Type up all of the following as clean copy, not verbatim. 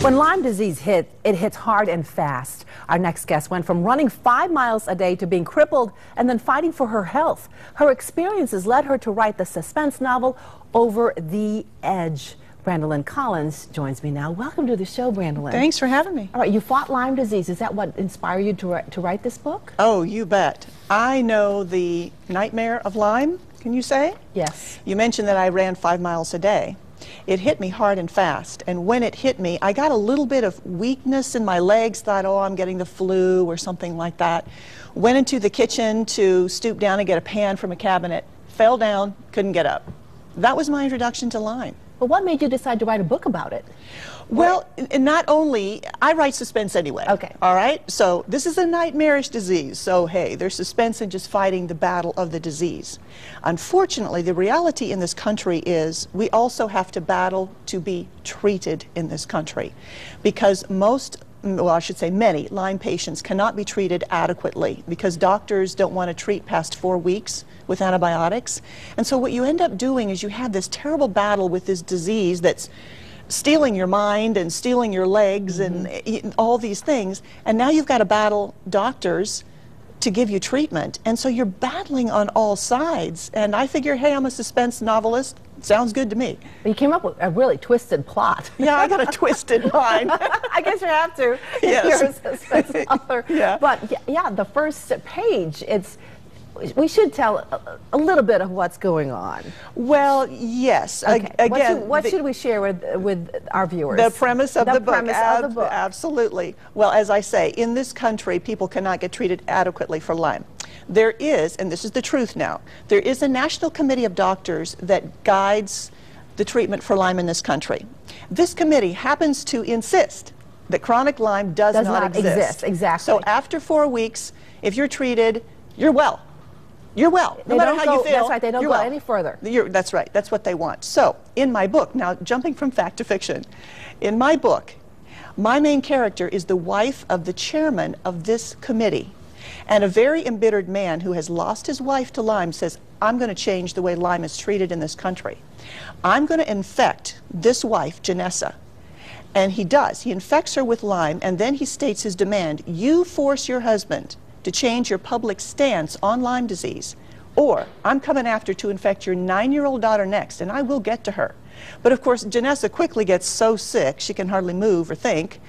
When Lyme disease hits, it hits hard and fast. Our next guest went from running 5 miles a day to being crippled and then fighting for her health. Her experiences led her to write the suspense novel Over the Edge. Brandilyn Collins joins me now. Welcome to the show, Brandilyn. Thanks for having me. All right, you fought Lyme disease. Is that what inspired you to write this book? Oh, you bet. I know the nightmare of Lyme, can you say? Yes. You mentioned that I ran 5 miles a day. It hit me hard and fast, and when it hit me, I got a little bit of weakness in my legs, thought, oh, I'm getting the flu or something like that. Went into the kitchen to stoop down and get a pan from a cabinet, fell down, couldn't get up. That was my introduction to Lyme. But what made you decide to write a book about it? Well, not only, I write suspense anyway. Okay. All right? So this is a nightmarish disease. So, hey, there's suspense in just fighting the battle of the disease. Unfortunately, the reality in this country is we also have to battle to be treated in this country. Because well, I should say many Lyme patients cannot be treated adequately because doctors don't want to treat past 4 weeks with antibiotics. And so what you end up doing is you have this terrible battle with this disease that's stealing your mind and stealing your legs and all these things. And now you've got to battle doctors to give you treatment. And so you're battling on all sides. And I figure, hey, I'm a suspense novelist. Sounds good to me. You came up with a really twisted plot. Yeah, I got a twisted mind. I guess you have to. Yes. You're a suspense author. Yeah. But yeah, the first page, we should tell a little bit of what's going on. Well, yes. Okay. Again, what should we share with our viewers? The premise of the book. Premise of the book. Absolutely. Well, as I say, in this country, people cannot get treated adequately for Lyme. There is, and this is the truth now, there is a national committee of doctors that guides the treatment for Lyme in this country. This committee happens to insist that chronic Lyme does not exist. Exactly. So after 4 weeks, if you're treated, you're well. You're well, no matter how you feel. That's right, they don't go any further. That's right, that's what they want. So, in my book, now jumping from fact to fiction, in my book, my main character is the wife of the chairman of this committee. And a very embittered man who has lost his wife to Lyme says, I'm going to change the way Lyme is treated in this country. I'm going to infect this wife, Janessa. And he does. He infects her with Lyme, and then he states his demand, you force your husband to change your public stance on Lyme disease, or I'm coming after to infect your 9-year-old daughter next, and I will get to her. But of course, Janessa quickly gets so sick she can hardly move or think,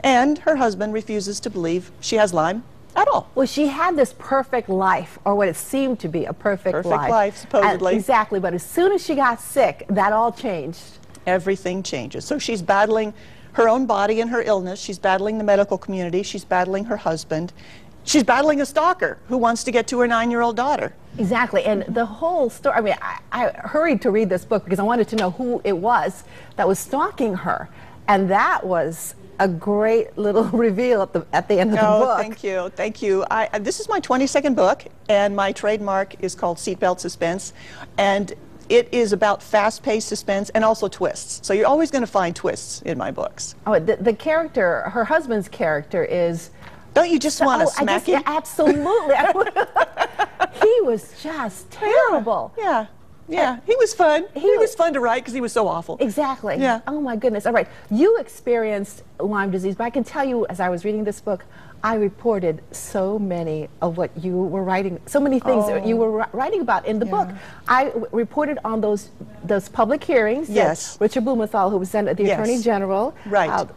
and her husband refuses to believe she has Lyme at all. Well, she had this perfect life, or what it seemed to be a perfect life. Perfect life, supposedly. Exactly, but as soon as she got sick, that all changed. Everything changes. So she's battling her own body and her illness, she's battling the medical community, she's battling her husband, she's battling a stalker who wants to get to her 9-year-old daughter. Exactly, and the whole story, I mean, I hurried to read this book because I wanted to know who it was that was stalking her, and that was a great little reveal at the end of the book. Oh, thank you, thank you. This is my 22nd book, and my trademark is called Seatbelt Suspense, and it is about fast-paced suspense and also twists. So you're always going to find twists in my books. Oh, the character, her husband's character is... Don't you just want to smack him? Yeah, absolutely. He was just terrible. Yeah, yeah. He was fun. He was fun to write because he was so awful. Exactly. Yeah. Oh my goodness. All right. You experienced Lyme disease, but I can tell you, as I was reading this book, I reported so many of what you were writing, so many things that you were writing about in the book. I reported on those public hearings that Richard Blumenthal, who was then the Attorney General,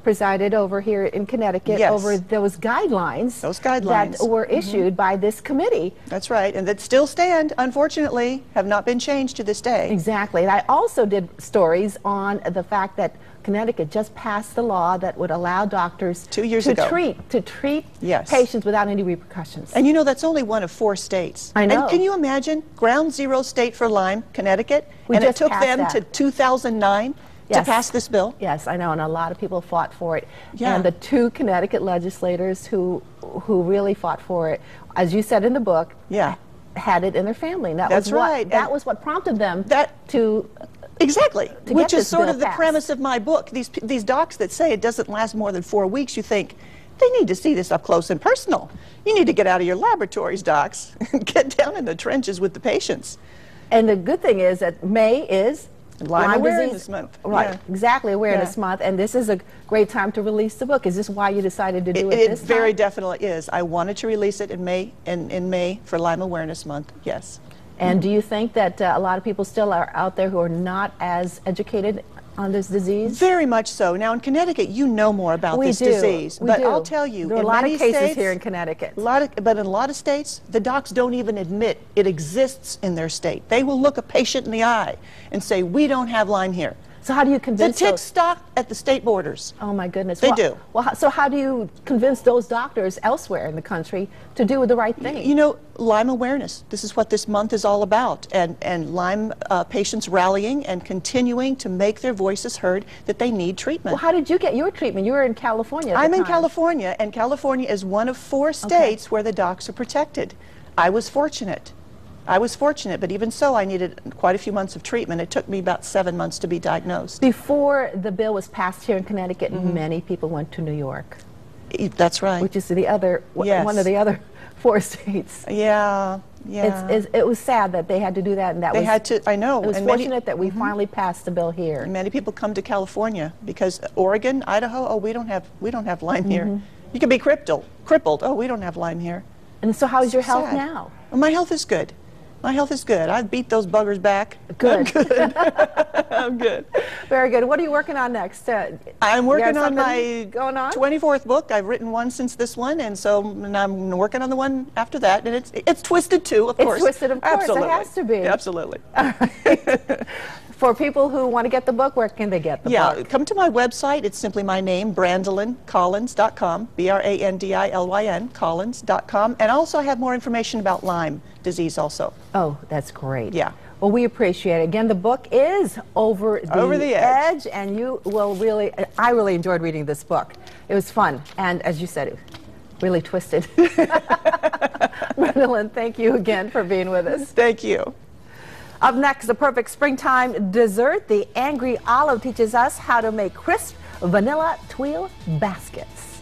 presided over here in Connecticut, over those guidelines, that were issued by this committee. That's right, and that still stand, unfortunately, have not been changed to this day. Exactly, and I also did stories on the fact that Connecticut just passed the law that would allow doctors 2 years ago to treat patients without any repercussions. And you know, that's only one of 4 states. I know. And can you imagine, ground zero state for Lyme, Connecticut, and it took them to 2009 to pass this bill? Yes, I know, and a lot of people fought for it. Yeah. And the 2 Connecticut legislators who really fought for it, as you said in the book, had it in their family. And that's right. That was what prompted them to... Exactly, which is sort of the premise of my book. These docs that say it doesn't last more than 4 weeks, you think, they need to see this up close and personal. You need to get out of your laboratories, docs, and get down in the trenches with the patients. And the good thing is that May is Lyme Awareness Disease Month. Right, Yeah. exactly, Awareness Yeah. Month, and this is a great time to release the book. Is this why you decided to do it It this time? very definitely is. I wanted to release it in May for Lyme Awareness Month, yes. And do you think that a lot of people still are out there who are not as educated on this disease? Very much so. Now in Connecticut, you know more about this disease. We but do. I'll tell you, there are a in lot many of cases states, here in Connecticut. but in a lot of states, the docs don't even admit it exists in their state. They will look a patient in the eye and say, we don't have Lyme here. So how do you The convince ticks those? stop at the state borders. Oh my goodness. They do. Well, so how do you convince those doctors elsewhere in the country to do the right thing? You know, Lyme awareness. This is what this month is all about. And Lyme patients rallying and continuing to make their voices heard that they need treatment. Well, how did you get your treatment? You were in California at the I'm in time. California, and California is one of 4 states where the docs are protected. I was fortunate. But even so, I needed quite a few months of treatment. It took me about 7 months to be diagnosed. Before the bill was passed here in Connecticut, many people went to New York. That's right. Which is the other, Yes. one of the other 4 states. Yeah, yeah. It was sad that they had to do that, and that They had to, I know. It was and fortunate that we finally passed the bill here. many people come to California because Oregon, Idaho, oh, we don't have Lyme here. You could be crippled. Oh, we don't have Lyme here. And so how's your health Sad. now? Well, my health is good. My health is good. I've beat those buggers back. Good. I'm good. I'm good. Very good. What are you working on next? I'm you working got on something my going on? 24th book. I've written one since this one, and I'm working on the one after that. And it's twisted too, of course. It's twisted, of course. Absolutely. It has to be. Absolutely. For people who want to get the book, where can they get the book? Come to my website. It's simply my name, BrandilynCollins.com, BRANDILYN, Collins.com. And also I have more information about Lyme disease also. Oh, that's great. Yeah. Well, we appreciate it. Again, the book is Over the Edge, and you will really, I really enjoyed reading this book. It was fun, and as you said, it really twisted. Brandilyn, thank you again for being with us. Thank you. Up next, the perfect springtime dessert. The Angry Olive teaches us how to make crisp vanilla tuile baskets.